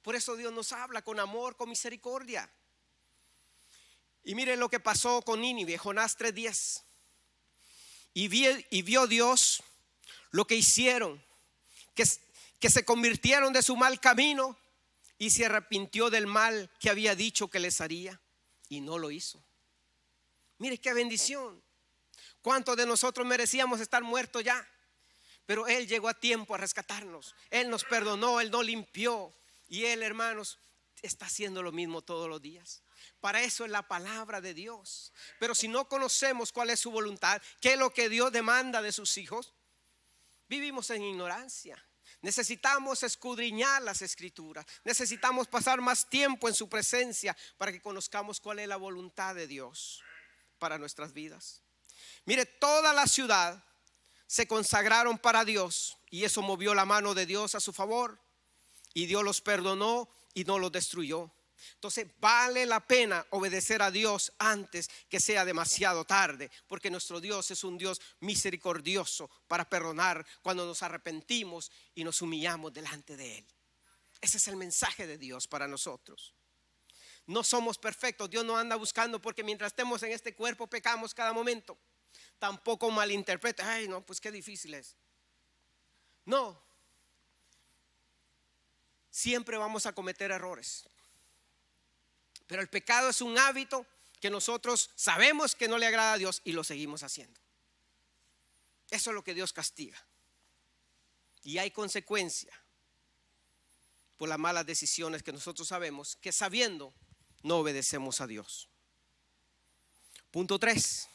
Por eso Dios nos habla con amor, con misericordia. Y mire lo que pasó con Nínive, Jonás 3:10. Y vio Dios lo que hicieron, que se convirtieron de su mal camino, y se arrepintió del mal que había dicho que les haría, y no lo hizo. Mire qué bendición. ¿Cuántos de nosotros merecíamos estar muertos ya? Pero Él llegó a tiempo a rescatarnos. Él nos perdonó, Él nos limpió. Y Él, hermanos, está haciendo lo mismo todos los días. Para eso es la palabra de Dios. Pero si no conocemos cuál es su voluntad, qué es lo que Dios demanda de sus hijos, vivimos en ignorancia. Necesitamos escudriñar las escrituras. Necesitamos pasar más tiempo en su presencia para que conozcamos cuál es la voluntad de Dios para nuestras vidas. Mire, toda la ciudad se consagraron para Dios, y eso movió la mano de Dios a su favor, y Dios los perdonó y no los destruyó. Entonces vale la pena obedecer a Dios antes que sea demasiado tarde, porque nuestro Dios es un Dios misericordioso para perdonar cuando nos arrepentimos y nos humillamos delante de Él. Ese es el mensaje de Dios para nosotros. No somos perfectos. Dios no anda buscando porque mientras estemos en este cuerpo pecamos cada momento. Tampoco malinterprete: ay, no, pues qué difícil es. No, siempre vamos a cometer errores. Pero el pecado es un hábito que nosotros sabemos que no le agrada a Dios y lo seguimos haciendo. Eso es lo que Dios castiga. Y hay consecuencia por las malas decisiones que nosotros sabemos que, sabiendo, no obedecemos a Dios. Punto 3.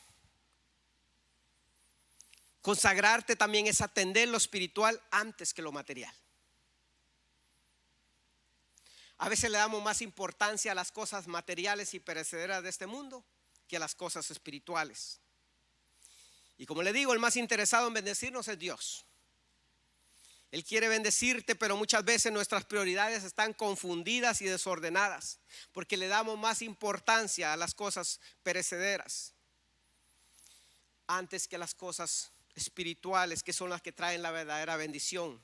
Consagrarte también es atender lo espiritual antes que lo material. A veces le damos más importancia a las cosas materiales y perecederas de este mundo que a las cosas espirituales. Y como le digo, el más interesado en bendecirnos es Dios. Él quiere bendecirte, pero muchas veces nuestras prioridades están confundidas y desordenadas porque le damos más importancia a las cosas perecederas antes que a las cosas espirituales que son las que traen la verdadera bendición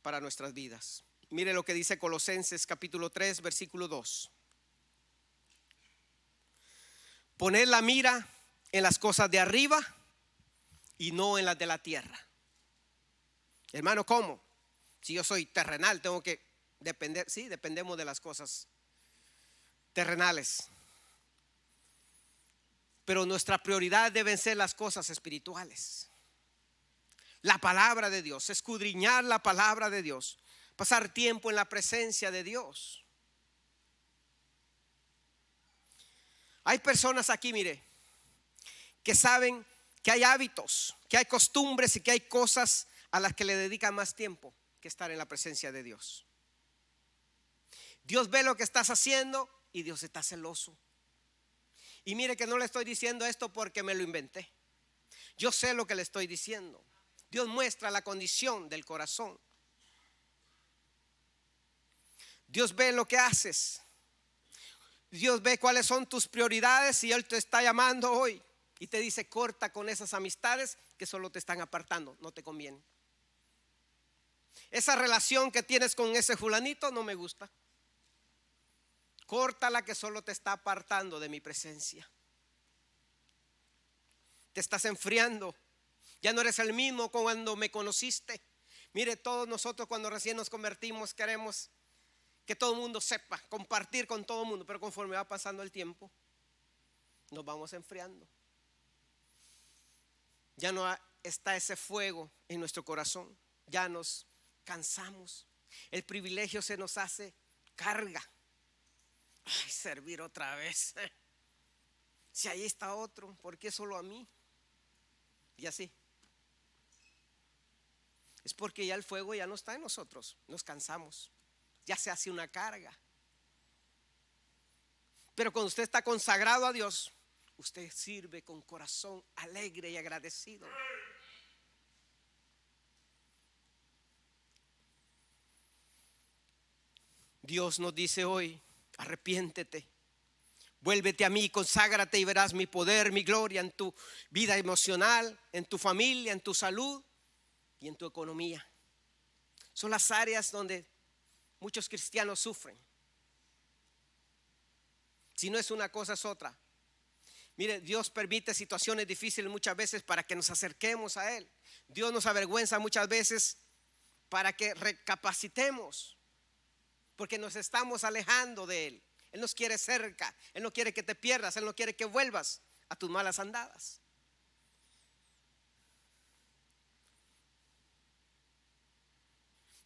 para nuestras vidas. Mire lo que dice Colosenses capítulo 3, versículo 2. Poner la mira en las cosas de arriba y no en las de la tierra. Hermano, ¿cómo? Si yo soy terrenal, tengo que depender. Sí, dependemos de las cosas terrenales. Pero nuestra prioridad deben ser las cosas espirituales. La palabra de Dios, escudriñar la palabra de Dios, pasar tiempo en la presencia de Dios. Hay personas aquí, mire, que saben que hay hábitos, que hay costumbres y que hay cosas a las que le dedican más tiempo que estar en la presencia de Dios. Dios ve lo que estás haciendo y Dios está celoso. Y mire que no le estoy diciendo esto porque me lo inventé. Yo sé lo que le estoy diciendo. Dios muestra la condición del corazón. Dios ve lo que haces. Dios ve cuáles son tus prioridades y Él te está llamando hoy y te dice: corta con esas amistades que solo te están apartando, no te conviene. Esa relación que tienes con ese fulanito no me gusta. Córtala, que solo te está apartando de mi presencia. Te estás enfriando. Ya no eres el mismo cuando me conociste. Mire, todos nosotros cuando recién nos convertimos queremos que todo el mundo sepa, compartir con todo el mundo, pero conforme va pasando el tiempo nos vamos enfriando. Ya no está ese fuego en nuestro corazón. Ya nos cansamos. El privilegio se nos hace carga. Ay, servir otra vez. Si ahí está otro, ¿por qué solo a mí? Y así. Es porque ya el fuego ya no está en nosotros. Nos cansamos. Ya se hace una carga. Pero cuando usted está consagrado a Dios, usted sirve con corazón alegre y agradecido. Dios nos dice hoy: arrepiéntete, vuélvete a mí, conságrate y verás mi poder, mi gloria en tu vida emocional, en tu familia, en tu salud y en tu economía. Son las áreas donde muchos cristianos sufren. Si no es una cosa, es otra. Mire, Dios permite situaciones difíciles muchas veces para que nos acerquemos a Él. Dios nos avergüenza muchas veces para que recapacitemos, porque nos estamos alejando de Él. Él nos quiere cerca. Él no quiere que te pierdas. Él no quiere que vuelvas a tus malas andadas.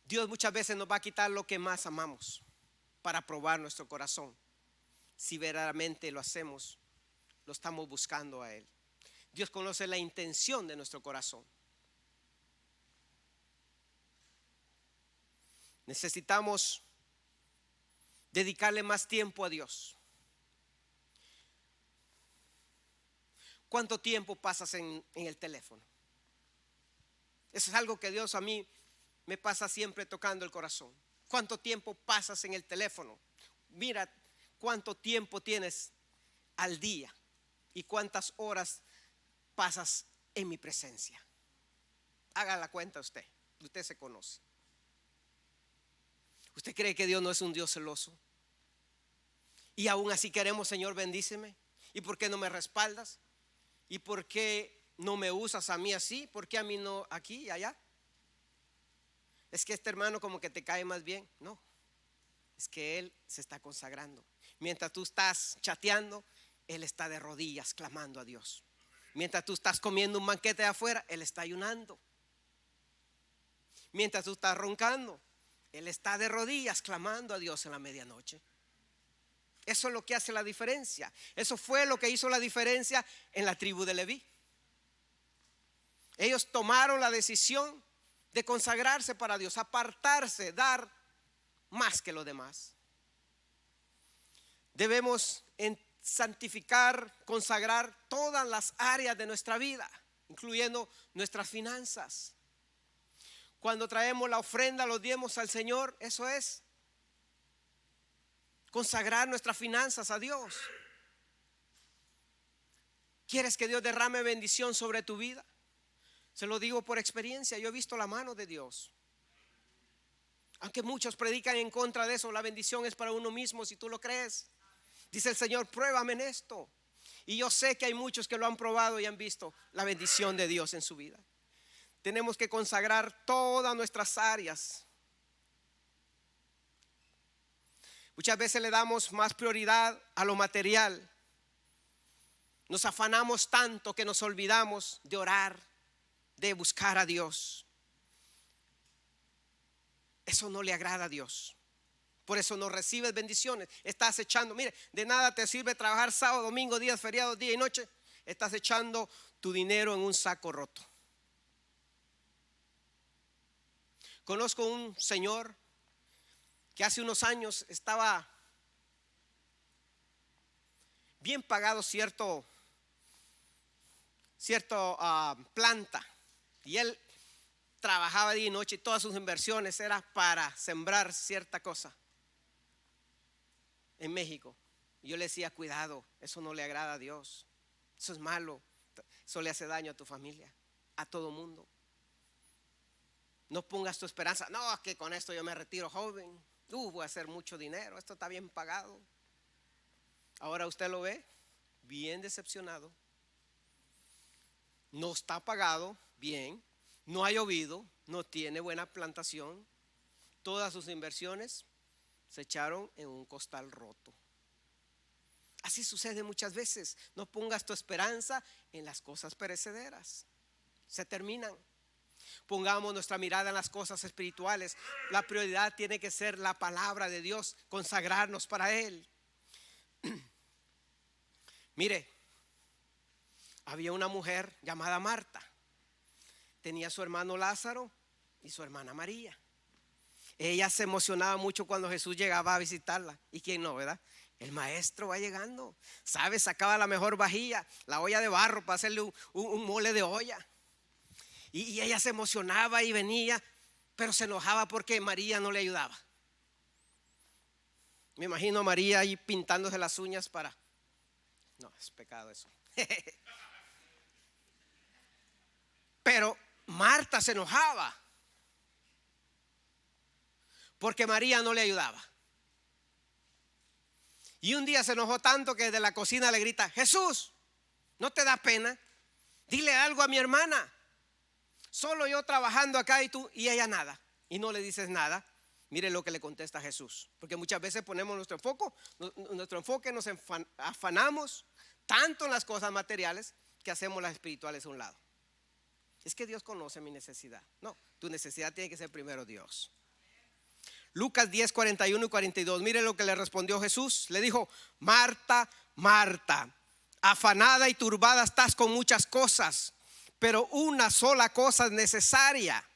Dios muchas veces nos va a quitar lo que más amamos para probar nuestro corazón. Si verdaderamente lo hacemos, lo estamos buscando a Él. Dios conoce la intención de nuestro corazón. Necesitamos dedicarle más tiempo a Dios. ¿Cuánto tiempo pasas en el teléfono? Eso es algo que Dios a mí me pasa siempre tocando el corazón. ¿Cuánto tiempo pasas en el teléfono? Mira cuánto tiempo tienes al día y cuántas horas pasas en mi presencia. Haga la cuenta usted se conoce. ¿Usted cree que Dios no es un Dios celoso? Y aún así queremos: Señor, bendíceme. ¿Y por qué no me respaldas? ¿Y por qué no me usas a mí así? ¿Por qué a mí no aquí y allá? Es que este hermano como que te cae más bien. No, es que él se está consagrando. Mientras tú estás chateando, él está de rodillas clamando a Dios. Mientras tú estás comiendo un banquete de afuera, él está ayunando. Mientras tú estás roncando, él está de rodillas clamando a Dios en la medianoche. Eso es lo que hace la diferencia. Eso fue lo que hizo la diferencia en la tribu de Leví. Ellos tomaron la decisión de consagrarse para Dios, apartarse, dar más que los demás. Debemos santificar, consagrar todas las áreas de nuestra vida, incluyendo nuestras finanzas. Cuando traemos la ofrenda, los diezmos al Señor, eso es consagrar nuestras finanzas a Dios. ¿Quieres que Dios derrame bendición sobre tu vida? Se lo digo por experiencia, yo he visto la mano de Dios. Aunque muchos predican en contra de eso, la bendición es para uno mismo si tú lo crees. Dice el Señor, pruébame en esto. Y yo sé que hay muchos que lo han probado y han visto la bendición de Dios en su vida. Tenemos que consagrar todas nuestras áreas. Muchas veces le damos más prioridad a lo material. Nos afanamos tanto que nos olvidamos de orar, de buscar a Dios. Eso no le agrada a Dios. Por eso no recibes bendiciones. Estás echando, mire, de nada te sirve trabajar sábado, domingo, días feriados, día y noche. Estás echando tu dinero en un saco roto. Conozco un señor que hace unos años estaba bien pagado cierto planta, y él trabajaba día y noche y todas sus inversiones era para sembrar cierta cosa en México. Y yo le decía, cuidado, eso no le agrada a Dios, eso es malo, eso le hace daño a tu familia, a todo mundo. No pongas tu esperanza, no, es que con esto yo me retiro joven, voy a hacer mucho dinero, esto está bien pagado. Ahora usted lo ve bien decepcionado. No está pagado bien, no ha llovido, no tiene buena plantación. Todas sus inversiones se echaron en un costal roto. Así sucede muchas veces. No pongas tu esperanza en las cosas perecederas, se terminan. Pongamos nuestra mirada en las cosas espirituales. La prioridad tiene que ser la palabra de Dios, consagrarnos para Él. Mire, había una mujer llamada Marta. Tenía su hermano Lázaro y su hermana María. Ella se emocionaba mucho cuando Jesús llegaba a visitarla. ¿Y quién no, verdad? El maestro va llegando. ¿Sabes? Sacaba la mejor vajilla, la olla de barro para hacerle un mole de olla. Y ella se emocionaba y venía, pero se enojaba porque María no le ayudaba. Me imagino a María ahí pintándose las uñas para... No, es pecado eso. Pero Marta se enojaba porque María no le ayudaba. Y un día se enojó tanto que desde la cocina le grita: Jesús, ¿no te da pena? Dile algo a mi hermana. Solo yo trabajando acá y tú y ella nada. Y no le dices nada. Mire lo que le contesta Jesús. Porque muchas veces ponemos nuestro enfoque, nos afanamos tanto en las cosas materiales que hacemos las espirituales a un lado. Es que Dios conoce mi necesidad. No, tu necesidad tiene que ser primero Dios. Lucas 10, 41 y 42. Mire lo que le respondió Jesús. Le dijo: Marta, Marta, afanada y turbada estás con muchas cosas, pero una sola cosa es necesaria.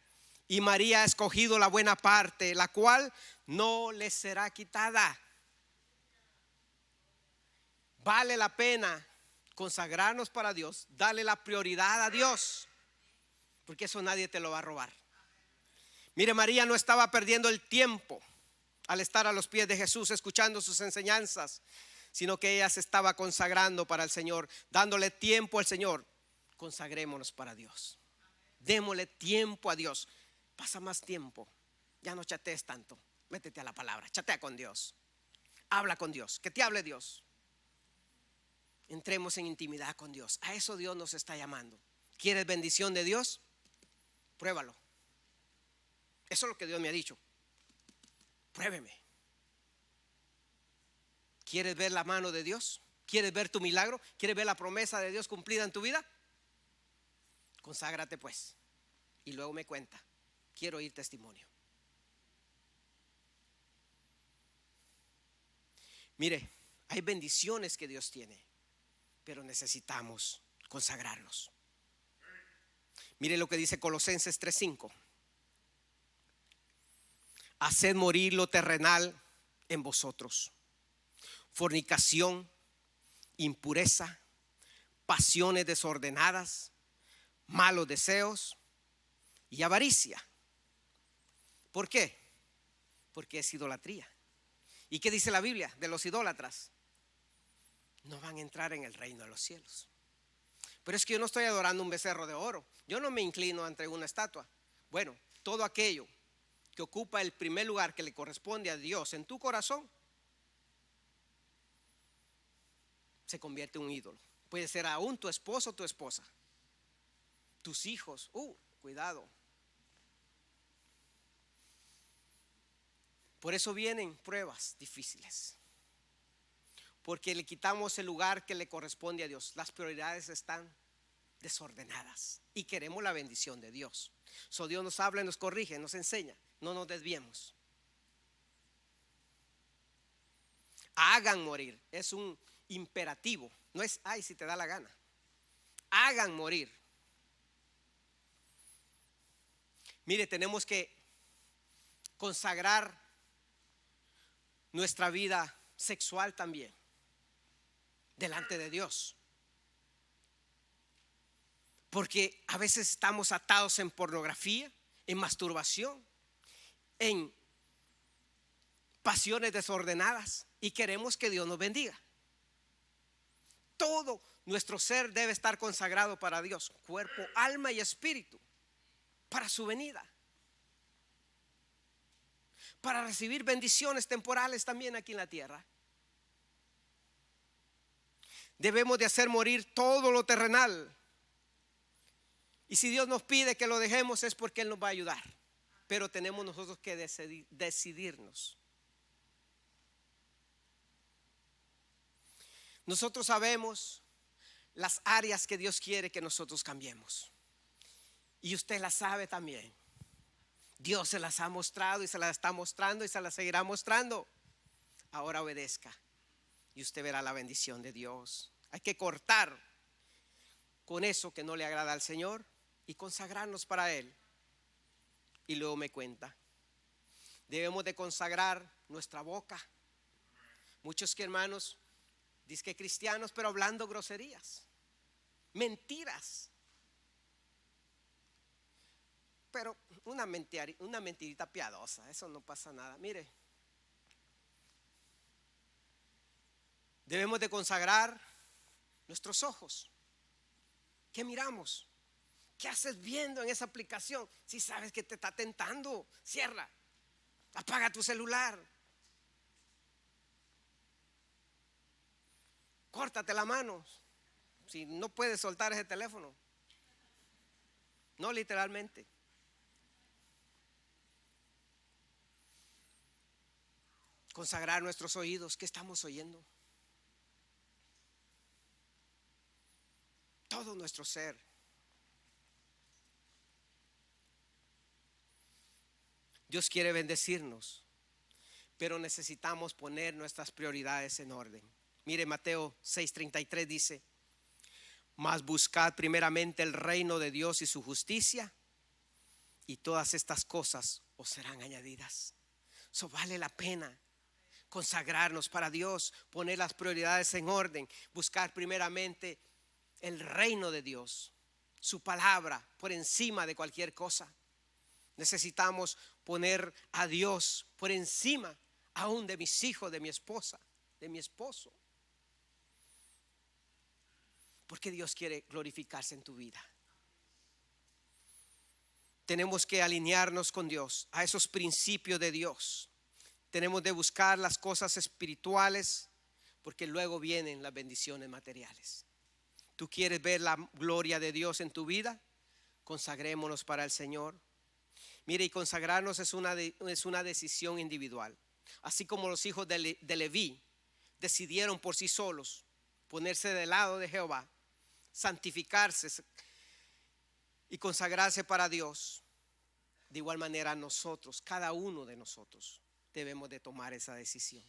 Y María ha escogido la buena parte, la cual no le será quitada. Vale la pena consagrarnos para Dios, darle la prioridad a Dios, porque eso nadie te lo va a robar. Mire, María no estaba perdiendo el tiempo al estar a los pies de Jesús escuchando sus enseñanzas, sino que ella se estaba consagrando para el Señor, dándole tiempo al Señor. Consagrémonos para Dios, démosle tiempo a Dios. Pasa más tiempo, ya no chatees tanto, métete a la palabra, chatea con Dios, habla con Dios, que te hable Dios. Entremos en intimidad con Dios. A eso Dios nos está llamando. ¿Quieres bendición de Dios? Pruébalo. Eso es lo que Dios me ha dicho. Pruébeme. ¿Quieres ver la mano de Dios? ¿Quieres ver tu milagro? ¿Quieres ver la promesa de Dios cumplida en tu vida? Conságrate pues y luego me cuenta. Quiero oír testimonio. Mire, hay bendiciones que Dios tiene, pero necesitamos consagrarlos. Mire lo que dice Colosenses 3:5. Haced morir lo terrenal en vosotros: fornicación, impureza, pasiones desordenadas, malos deseos y avaricia. ¿Por qué? Porque es idolatría. ¿Y qué dice la Biblia de los idólatras? No van a entrar en el reino de los cielos. Pero es que yo no estoy adorando un becerro de oro. Yo no me inclino ante una estatua. Bueno, todo aquello que ocupa el primer lugar que le corresponde a Dios en tu corazón se convierte en un ídolo. Puede ser aún tu esposo o tu esposa, tus hijos. Cuidado. Por eso vienen pruebas difíciles, porque le quitamos el lugar que le corresponde a Dios. Las prioridades están desordenadas y queremos la bendición de Dios. Dios nos habla y nos corrige, nos enseña. No nos desviemos. Hagan morir. Es un imperativo. No es, ay, si te da la gana. Hagan morir. Mire, tenemos que consagrar nuestra vida sexual también delante de Dios. Porque a veces estamos atados en pornografía, en masturbación, en pasiones desordenadas y queremos que Dios nos bendiga. Todo nuestro ser debe estar consagrado para Dios, cuerpo, alma y espíritu, para su venida, para recibir bendiciones temporales también aquí en la tierra. Debemos de hacer morir todo lo terrenal. Y si Dios nos pide que lo dejemos es porque Él nos va a ayudar. Pero tenemos nosotros que decidirnos. Nosotros sabemos las áreas que Dios quiere que nosotros cambiemos. Y usted las sabe también. Dios se las ha mostrado y se las está mostrando y se las seguirá mostrando. Ahora obedezca y usted verá la bendición de Dios. Hay que cortar con eso que no le agrada al Señor y consagrarnos para Él. Y luego me cuenta. Debemos de consagrar nuestra boca. Muchos hermanos dicen que cristianos, pero hablando groserías, mentiras. Pero una mentirita piadosa, eso no pasa nada. Mire, debemos de consagrar nuestros ojos. ¿Qué miramos? ¿Qué haces viendo en esa aplicación? Si sabes que te está tentando, cierra, apaga tu celular, córtate la mano si no puedes soltar ese teléfono. No literalmente. Consagrar nuestros oídos. ¿Qué estamos oyendo? Todo nuestro ser. Dios quiere bendecirnos, pero necesitamos poner nuestras prioridades en orden. Mire, Mateo 6:33 dice: mas buscad primeramente el reino de Dios y su justicia, y todas estas cosas os serán añadidas. Eso vale la pena. Consagrarnos para Dios, poner las prioridades en orden, buscar primeramente el reino de Dios, su palabra por encima de cualquier cosa. Necesitamos poner a Dios por encima aún de mis hijos, de mi esposa, de mi esposo. Porque Dios quiere glorificarse en tu vida. Tenemos que alinearnos con Dios, a esos principios de Dios. Tenemos de buscar las cosas espirituales, porque luego vienen las bendiciones materiales. ¿Tú quieres ver la gloria de Dios en tu vida? Consagrémonos para el Señor. Mire, y consagrarnos es una decisión individual. Así como los hijos de Leví decidieron por sí solos ponerse del lado de Jehová, santificarse y consagrarse para Dios. De igual manera nosotros, cada uno de nosotros, debemos de tomar esa decisión.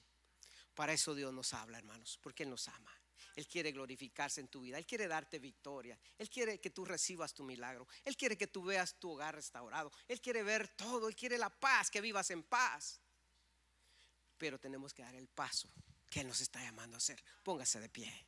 Para eso Dios nos habla, hermanos, porque Él nos ama. Él quiere glorificarse en tu vida. Él quiere darte victoria. Él quiere que tú recibas tu milagro. Él quiere que tú veas tu hogar restaurado. Él quiere ver todo. Él quiere la paz, que vivas en paz. Pero tenemos que dar el paso que Él nos está llamando a hacer. Póngase de pie.